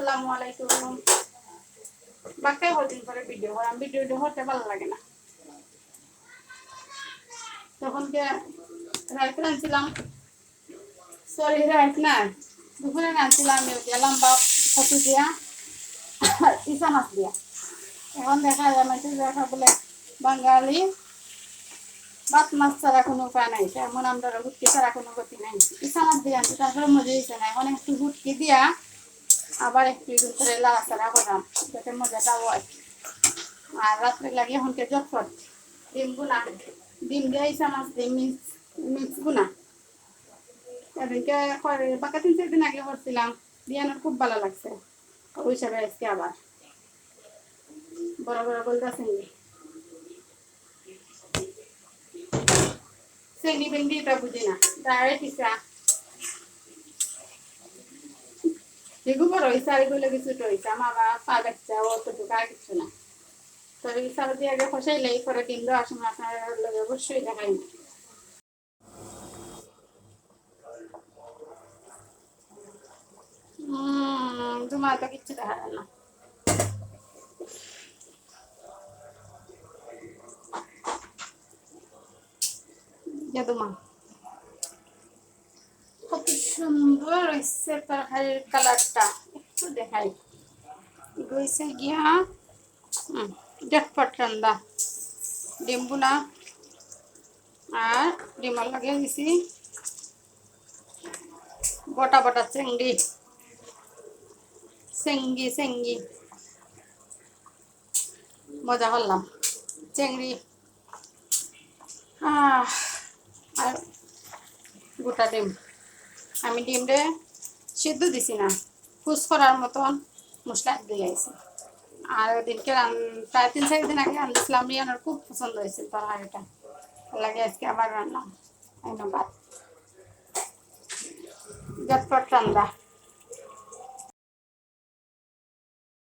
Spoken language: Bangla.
আসসালামু আলাইকুম। বাসায় কদিন পরে ভিডিও করাম, ভিডিও হতে ভালো লাগে না। তখনকে রাইস রাঁধছিলাম, সরি রাইস না, দুপুরে রাঁধছিলাম লম্বা কচু দিয়া ইসা মাছ দিয়া। এখন দেখা যায় মেসেজ দেখা বলে বাঙালি ভাত মাছ ছাড়া কোনো উপায় নাই, এমন আমরা হুটকি ছাড়া কোনো গতি নাই। ইসা মাছ দিয়ে আনছি, তারপরে মজা হয়েছে না। এখন একটু হুটকি দিয়া আবার একটু ভিতরে লাড়াচাড়া করলাম যাতে মজাটা হয়। আর রাত্রে লাগে এখনকে জটফট ডিম গুনা, ডিম দিয়ে ইসা মাছ দিয়ে মিক্স গুনা। এদিকে বাকি 3-4 দিন আগে করছিলাম, দিয়ানোর খুব ভালো লাগছে। ওই হিসাবে আজকে আবার বড় বড় বলতে চিংড়ি চিংড়ি বিংড়ি এটা বুঝি না, ডাইরেক্ট ইসা এগু বড় ইসা এগুলো কিছু তো ইসা মা বা পা বাচ্চা অতটুকু আর কিছু না। তবে ইসা দিয়ে আগে ফসাইলেই পরে ডিম দেওয়ার সময় আপনার অবশ্যই দেখাই না। তোমার তো কিচ্ছু দেখা যায় না। তোমা কত সুন্দর হয়েছে তরকারির কালারটা, একটু দেখাই। হয়েছে গিয়া জটপট রান্না, ডিম বুনা আর ডিমার লাগিয়ে দিছি বটা বটা চিংড়ি, চেঙ্গি চেঙ্গি মজা করলাম চিংড়ি আর গোটা ডিম। আমি ডিমরে সিদ্ধ দিছি না, কুচ করার মতন মশলা দিয়ে আইছি। আর ওদিনকে প্রায় 3-4 দিন আগে রান্ধিছিলাম, রিয়ানোর খুব পছন্দ হয়েছিল তরকারিটা, লাগে আজকে আবার রান্না। ধন্যবাদ। ঝটপট রান্না।